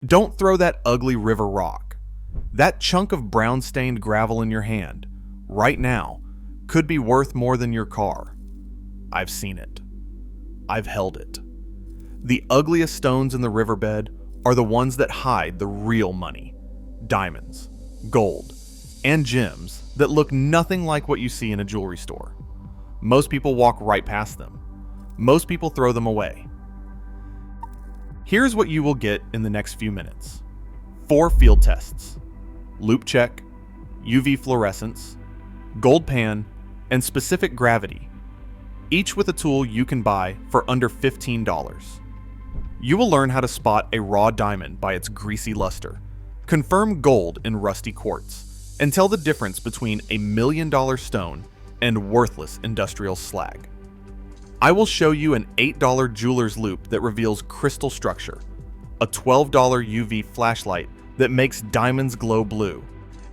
Don't throw that ugly river rock. That chunk of brown-stained gravel in your hand, right now, could be worth more than your car. I've seen it. I've held it. The ugliest stones in the riverbed are the ones that hide the real money. Diamonds, gold, and gems that look nothing like what you see in a jewelry store. Most people walk right past them. Most people throw them away. Here's what you will get in the next few minutes. 4 field tests: Loupe check, UV fluorescence, gold pan, and specific gravity, each with a tool you can buy for under $15. You will learn how to spot a raw diamond by its greasy luster, confirm gold in rusty quartz, and tell the difference between a $1 million stone and worthless industrial slag. I will show you an $8 jeweler's loupe that reveals crystal structure, a $12 UV flashlight that makes diamonds glow blue,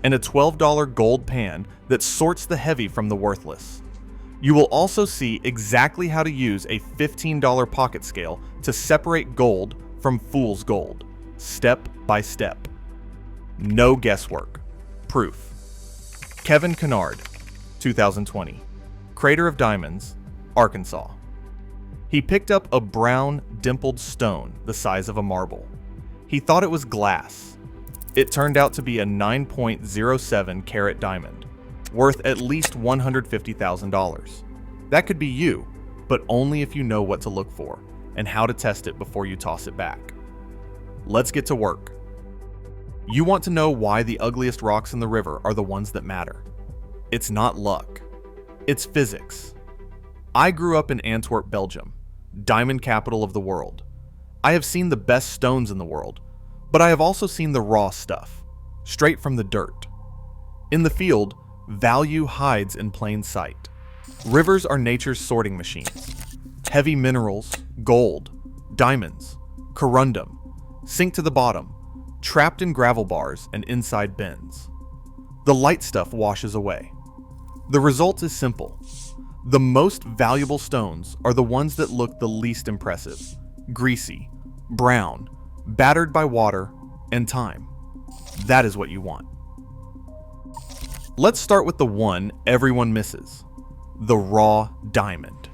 and a $12 gold pan that sorts the heavy from the worthless. You will also see exactly how to use a $15 pocket scale to separate gold from fool's gold, step by step. No guesswork. Proof. Kevin Kennard, 2020. Crater of Diamonds, Arkansas. He picked up a brown, dimpled stone the size of a marble. He thought it was glass. It turned out to be a 9.07 carat diamond, worth at least $150,000. That could be you, but only if you know what to look for and how to test it before you toss it back. Let's get to work. You want to know why the ugliest rocks in the river are the ones that matter. It's not luck. It's physics. I grew up in Antwerp, Belgium, diamond capital of the world. I have seen the best stones in the world, but I have also seen the raw stuff, straight from the dirt. In the field, value hides in plain sight. Rivers are nature's sorting machines. Heavy minerals, gold, diamonds, corundum, sink to the bottom, trapped in gravel bars and inside bins. The light stuff washes away. The result is simple. The most valuable stones are the ones that look the least impressive, greasy, brown, battered by water and time. That is what you want. Let's start with the one everyone misses, the raw diamond.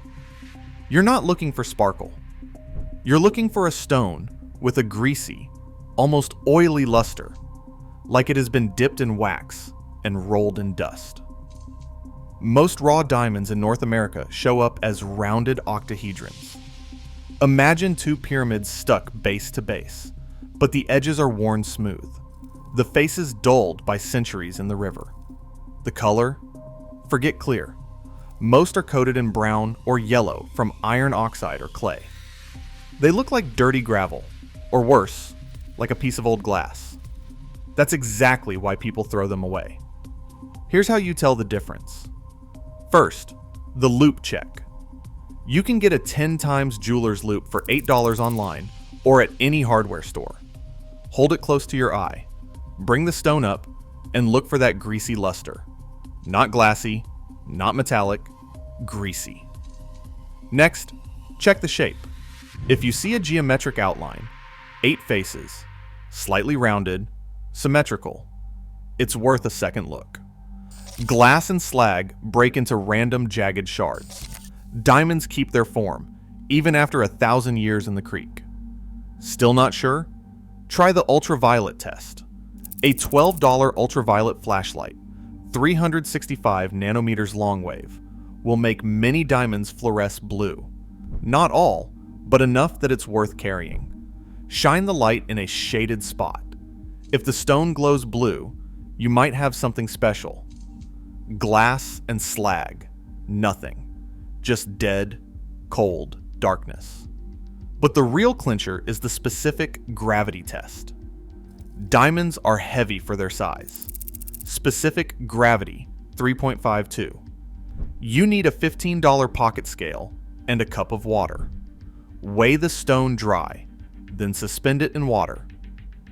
You're not looking for sparkle. You're looking for a stone with a greasy, almost oily luster, like it has been dipped in wax and rolled in dust. Most raw diamonds in North America show up as rounded octahedrons. Imagine 2 pyramids stuck base to base, but the edges are worn smooth, the faces dulled by centuries in the river. The color? Forget clear. Most are coated in brown or yellow from iron oxide or clay. They look like dirty gravel, or worse, like a piece of old glass. That's exactly why people throw them away. Here's how you tell the difference. First, the Loupe check. You can get a 10 times jeweler's loupe for $8 online or at any hardware store. Hold it close to your eye, bring the stone up, and look for that greasy luster. Not glassy, not metallic, greasy. Next, check the shape. If you see a geometric outline, 8 faces, slightly rounded, symmetrical, it's worth a second look. Glass and slag break into random jagged shards. Diamonds keep their form, even after 1,000 years in the creek. Still not sure? Try the ultraviolet test. A $12 ultraviolet flashlight, 365 nanometers long wave, will make many diamonds fluoresce blue. Not all, but enough that it's worth carrying. Shine the light in a shaded spot. If the stone glows blue, you might have something special. Glass and slag, nothing. Just dead, cold darkness. But the real clincher is the specific gravity test. Diamonds are heavy for their size. Specific gravity, 3.52. You need a $15 pocket scale and a cup of water. Weigh the stone dry, then suspend it in water,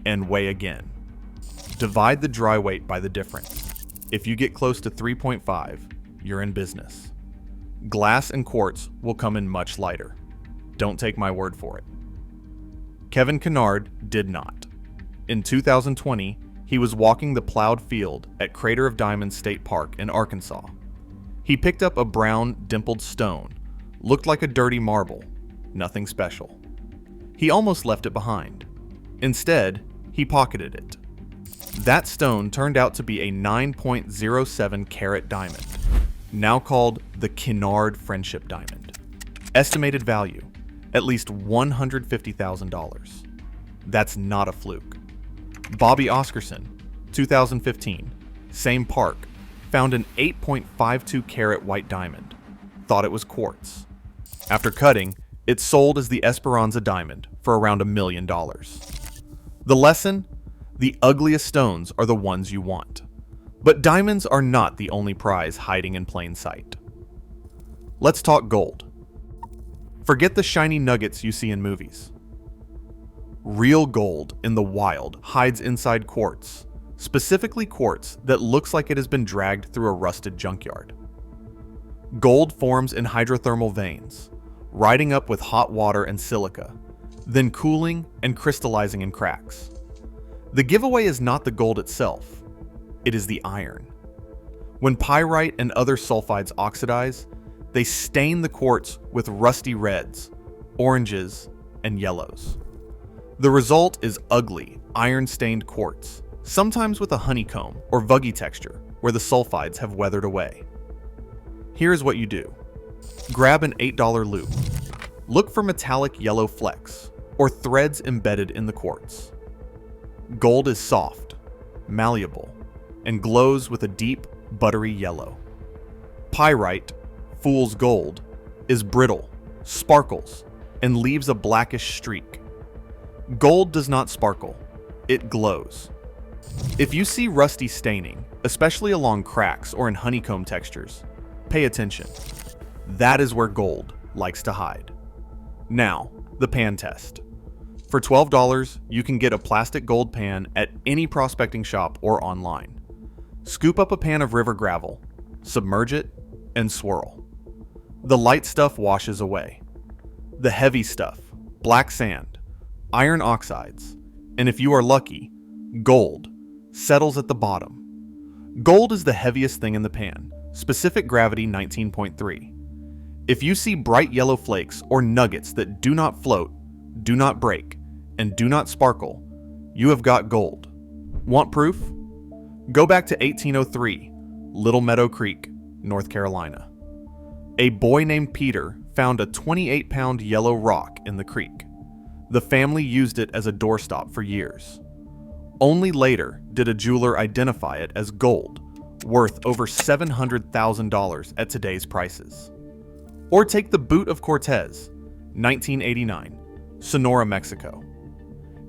and weigh again. Divide the dry weight by the difference. If you get close to 3.5, you're in business. Glass and quartz will come in much lighter. Don't take my word for it. Kevin Kennard did not. In 2020, he was walking the plowed field at Crater of Diamonds State Park in Arkansas. He picked up a brown, dimpled stone. Looked like a dirty marble. Nothing special. He almost left it behind. Instead, he pocketed it. That stone turned out to be a 9.07 carat diamond, now called the Kennard Friendship Diamond. Estimated value, at least $150,000. That's not a fluke. Bobby Oscarson, 2015, same park, found an 8.52 carat white diamond. Thought it was quartz. After cutting, it sold as the Esperanza diamond for around $1 million. The lesson? The ugliest stones are the ones you want. But diamonds are not the only prize hiding in plain sight. Let's talk gold. Forget the shiny nuggets you see in movies. Real gold in the wild hides inside quartz, specifically quartz that looks like it has been dragged through a rusted junkyard. Gold forms in hydrothermal veins, riding up with hot water and silica, then cooling and crystallizing in cracks. The giveaway is not the gold itself, it is the iron. When pyrite and other sulfides oxidize, they stain the quartz with rusty reds, oranges, and yellows. The result is ugly, iron-stained quartz, sometimes with a honeycomb or vuggy texture where the sulfides have weathered away. Here's what you do. Grab an $8 loupe. Look for metallic yellow flecks or threads embedded in the quartz. Gold is soft, malleable, and glows with a deep, buttery yellow. Pyrite, fool's gold, is brittle, sparkles, and leaves a blackish streak. Gold does not sparkle, it glows. If you see rusty staining, especially along cracks or in honeycomb textures, pay attention. That is where gold likes to hide. Now, the pan test. For $12, you can get a plastic gold pan at any prospecting shop or online. Scoop up a pan of river gravel, submerge it, and swirl. The light stuff washes away. The heavy stuff, black sand, iron oxides, and if you are lucky, gold, settles at the bottom. Gold is the heaviest thing in the pan, specific gravity 19.3. If you see bright yellow flakes or nuggets that do not float, do not break, and do not sparkle, you have got gold. Want proof? Go back to 1803, Little Meadow Creek, North Carolina. A boy named Peter found a 28-pound yellow rock in the creek. The family used it as a doorstop for years. Only later did a jeweler identify it as gold, worth over $700,000 at today's prices. Or take the Boot of Cortez, 1989, Sonora, Mexico.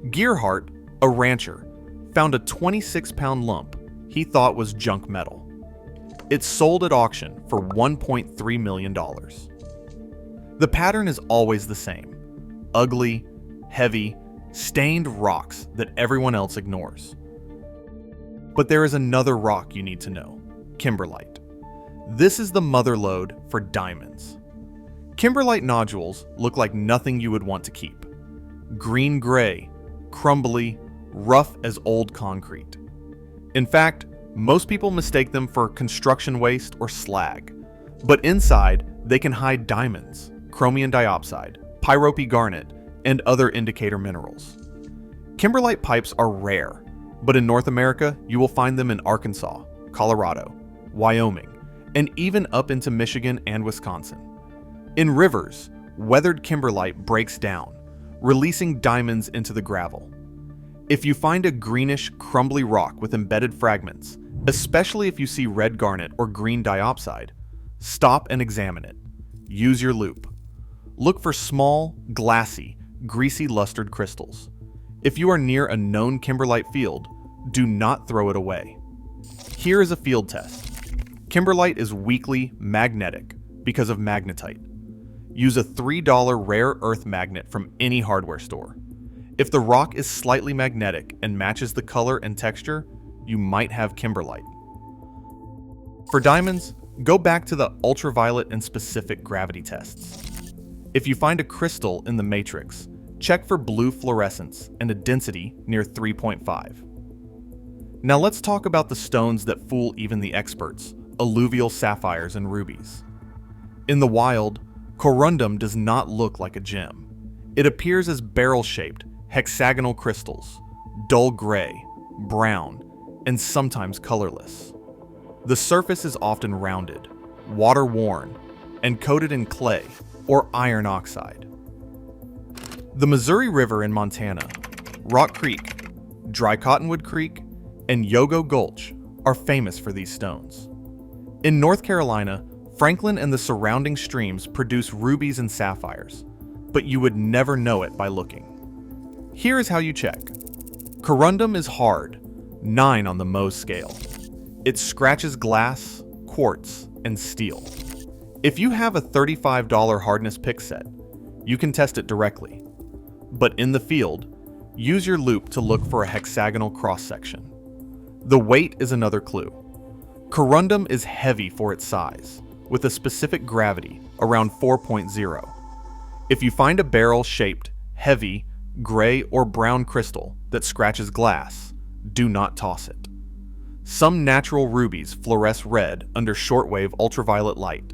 Gearhart, a rancher, found a 26-pound lump he thought was junk metal. It sold at auction for $1.3 million. The pattern is always the same: ugly, heavy, stained rocks that everyone else ignores. But there is another rock you need to know: Kimberlite. This is the mother lode for diamonds. Kimberlite nodules look like nothing you would want to keep. Green-gray, crumbly, rough as old concrete. In fact, most people mistake them for construction waste or slag. But inside, they can hide diamonds, chromium diopside, pyrope garnet, and other indicator minerals. Kimberlite pipes are rare, but in North America, you will find them in Arkansas, Colorado, Wyoming, and even up into Michigan and Wisconsin. In rivers, weathered kimberlite breaks down, releasing diamonds into the gravel. If you find a greenish, crumbly rock with embedded fragments, especially if you see red garnet or green diopside, stop and examine it. Use your loupe. Look for small, glassy, greasy lustered crystals. If you are near a known kimberlite field, do not throw it away. Here is a field test. Kimberlite is weakly magnetic because of magnetite. Use a $3 rare earth magnet from any hardware store. If the rock is slightly magnetic and matches the color and texture, you might have kimberlite. For diamonds, go back to the ultraviolet and specific gravity tests. If you find a crystal in the matrix, check for blue fluorescence and a density near 3.5. Now let's talk about the stones that fool even the experts, alluvial sapphires and rubies. In the wild, corundum does not look like a gem. It appears as barrel-shaped, hexagonal crystals, dull gray, brown, and sometimes colorless. The surface is often rounded, water-worn, and coated in clay or iron oxide. The Missouri River in Montana, Rock Creek, Dry Cottonwood Creek, and Yogo Gulch are famous for these stones. In North Carolina, Franklin and the surrounding streams produce rubies and sapphires, but you would never know it by looking. Here is how you check. Corundum is hard, 9 on the Mohs scale. It scratches glass, quartz, and steel. If you have a $35 hardness pick set, you can test it directly. But in the field, use your loupe to look for a hexagonal cross-section. The weight is another clue. Corundum is heavy for its size, with a specific gravity around 4.0. If you find a barrel-shaped, heavy, gray or brown crystal that scratches glass, do not toss it. Some natural rubies fluoresce red under shortwave ultraviolet light,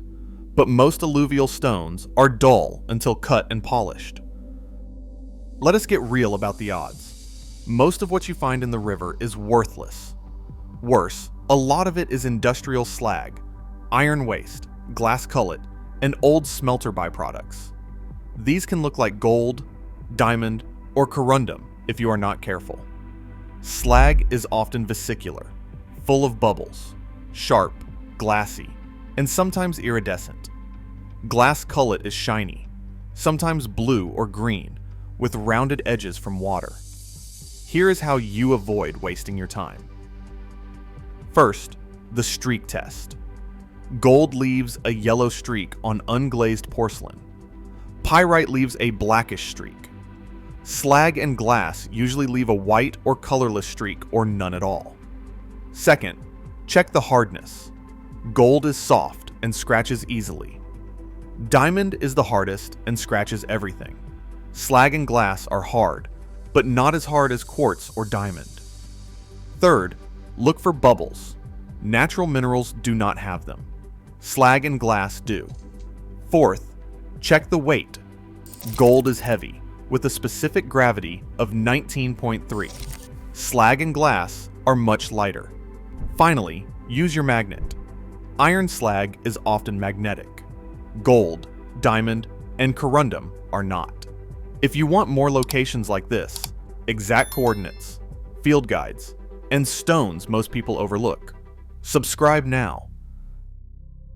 but most alluvial stones are dull until cut and polished. Let us get real about the odds. Most of what you find in the river is worthless. Worse, a lot of it is industrial slag, iron waste, glass cullet, and old smelter byproducts. These can look like gold, diamond, or corundum if you are not careful. Slag is often vesicular, full of bubbles, sharp, glassy, and sometimes iridescent. Glass cullet is shiny, sometimes blue or green, with rounded edges from water. Here is how you avoid wasting your time. First, the streak test. Gold leaves a yellow streak on unglazed porcelain. Pyrite leaves a blackish streak. Slag and glass usually leave a white or colorless streak or none at all. Second, check the hardness. Gold is soft and scratches easily. Diamond is the hardest and scratches everything. Slag and glass are hard, but not as hard as quartz or diamond. Third, look for bubbles. Natural minerals do not have them. Slag and glass do. Fourth, check the weight. Gold is heavy, with a specific gravity of 19.3. Slag and glass are much lighter. Finally, use your magnet. Iron slag is often magnetic. Gold, diamond, and corundum are not. If you want more locations like this, exact coordinates, field guides, and stones most people overlook, subscribe now.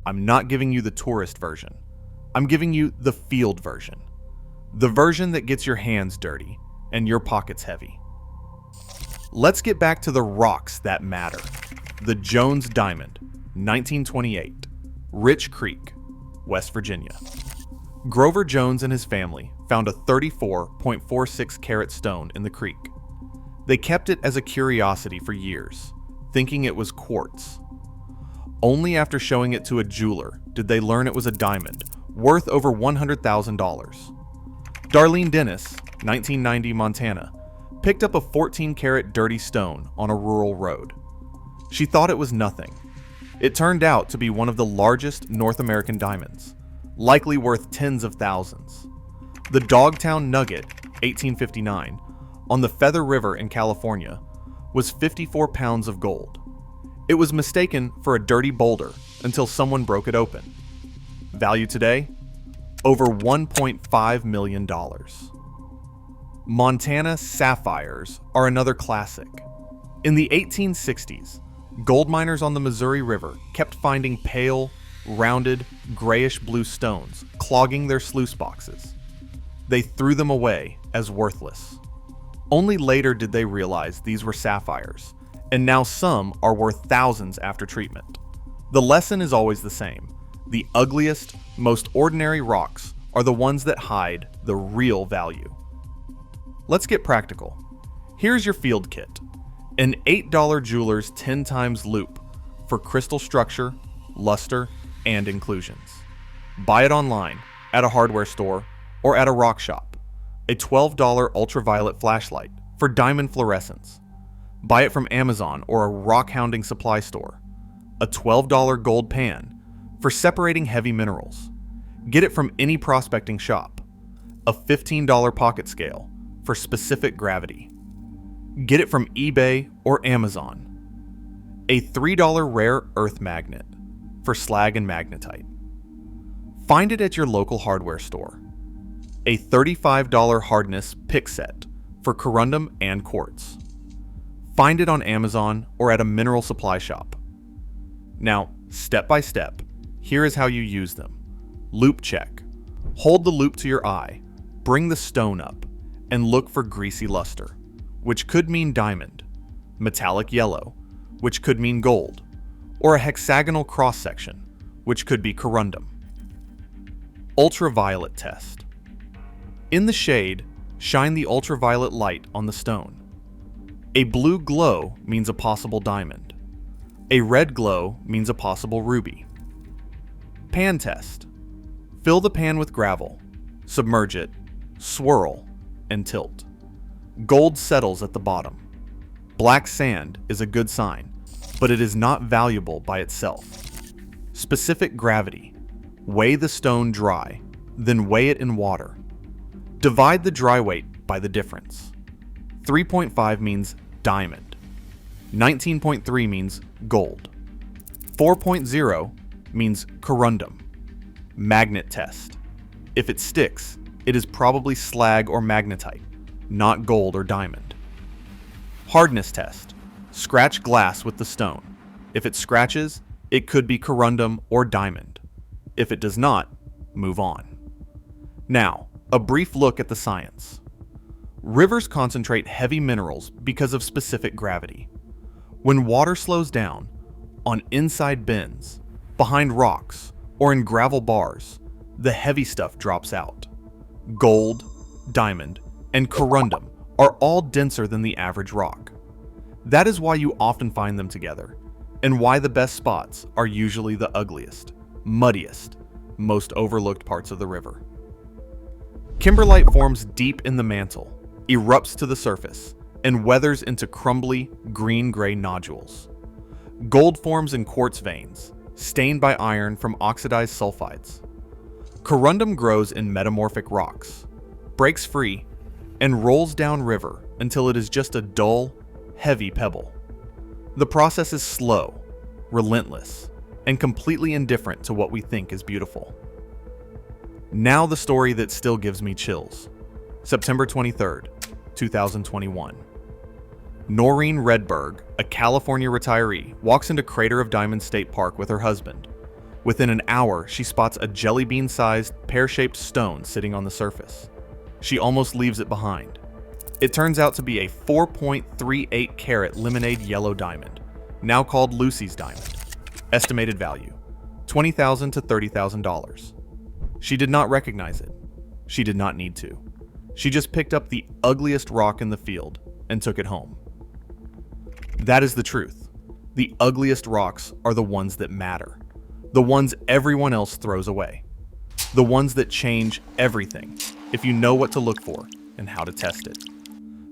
I'm not giving you the tourist version. I'm giving you the field version. The version that gets your hands dirty and your pockets heavy. Let's get back to the rocks that matter. The Jones Diamond, 1928, Rich Creek, West Virginia. Grover Jones and his family found a 34.46 carat stone in the creek. They kept it as a curiosity for years, thinking it was quartz. Only after showing it to a jeweler did they learn it was a diamond, worth over $100,000. Darlene Dennis, 1990 Montana, picked up a 14-carat dirty stone on a rural road. She thought it was nothing. It turned out to be one of the largest North American diamonds, likely worth tens of thousands. The Dogtown Nugget, 1859, on the Feather River in California, was 54 pounds of gold. It was mistaken for a dirty boulder until someone broke it open. Value today? Over $1.5 million. Montana sapphires are another classic. In the 1860s, gold miners on the Missouri River kept finding pale, rounded, grayish-blue stones clogging their sluice boxes. They threw them away as worthless. Only later did they realize these were sapphires, and now some are worth thousands after treatment. The lesson is always the same. The ugliest, most ordinary rocks are the ones that hide the real value. Let's get practical. Here's your field kit. An $8 jeweler's 10 times loupe for crystal structure, luster, and inclusions. Buy it online, at a hardware store, or at a rock shop. a $12 ultraviolet flashlight for diamond fluorescence. Buy it from Amazon or a rockhounding supply store. A $12 gold pan for separating heavy minerals. Get it from any prospecting shop. A $15 pocket scale for specific gravity. Get it from eBay or Amazon. A $3 rare earth magnet for slag and magnetite. Find it at your local hardware store. A $35 hardness pick set for corundum and quartz. Find it on Amazon or at a mineral supply shop. Now, step by step, here is how you use them. Loupe check. Hold the loupe to your eye, bring the stone up, and look for greasy luster, which could mean diamond, metallic yellow, which could mean gold, or a hexagonal cross-section, which could be corundum. Ultraviolet test. In the shade, shine the ultraviolet light on the stone. A blue glow means a possible diamond. A red glow means a possible ruby. Pan test. Fill the pan with gravel, submerge it, swirl, and tilt. Gold settles at the bottom. Black sand is a good sign, but it is not valuable by itself. Specific gravity. Weigh the stone dry, then weigh it in water. Divide the dry weight by the difference. 3.5 means diamond. 19.3 means gold. 4.0 means corundum. Magnet test. If it sticks, it is probably slag or magnetite, not gold or diamond. Hardness test. Scratch glass with the stone. If it scratches, it could be corundum or diamond. If it does not, move on. Now, a brief look at the science. Rivers concentrate heavy minerals because of specific gravity. When water slows down, on inside bends, behind rocks, or in gravel bars, the heavy stuff drops out. Gold, diamond, and corundum are all denser than the average rock. That is why you often find them together, and why the best spots are usually the ugliest, muddiest, most overlooked parts of the river. Kimberlite forms deep in the mantle, erupts to the surface, and weathers into crumbly, green-gray nodules. Gold forms in quartz veins, stained by iron from oxidized sulfides. Corundum grows in metamorphic rocks, breaks free, and rolls downriver until it is just a dull, heavy pebble. The process is slow, relentless, and completely indifferent to what we think is beautiful. Now the story that still gives me chills. September 23rd, 2021. Noreen Redberg, a California retiree, walks into Crater of Diamonds State Park with her husband. Within an hour, she spots a jelly bean-sized, pear-shaped stone sitting on the surface. She almost leaves it behind. It turns out to be a 4.38 carat lemonade yellow diamond, now called Lucy's diamond. Estimated value, $20,000 to $30,000. She did not recognize it. She did not need to. She just picked up the ugliest rock in the field and took it home. That is the truth. The ugliest rocks are the ones that matter. The ones everyone else throws away. The ones that change everything if you know what to look for and how to test it.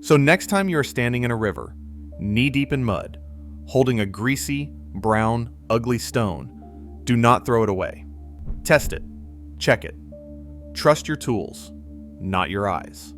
So next time you are standing in a river, knee-deep in mud, holding a greasy, brown, ugly stone, do not throw it away. Test it. Check it. Trust your tools, not your eyes.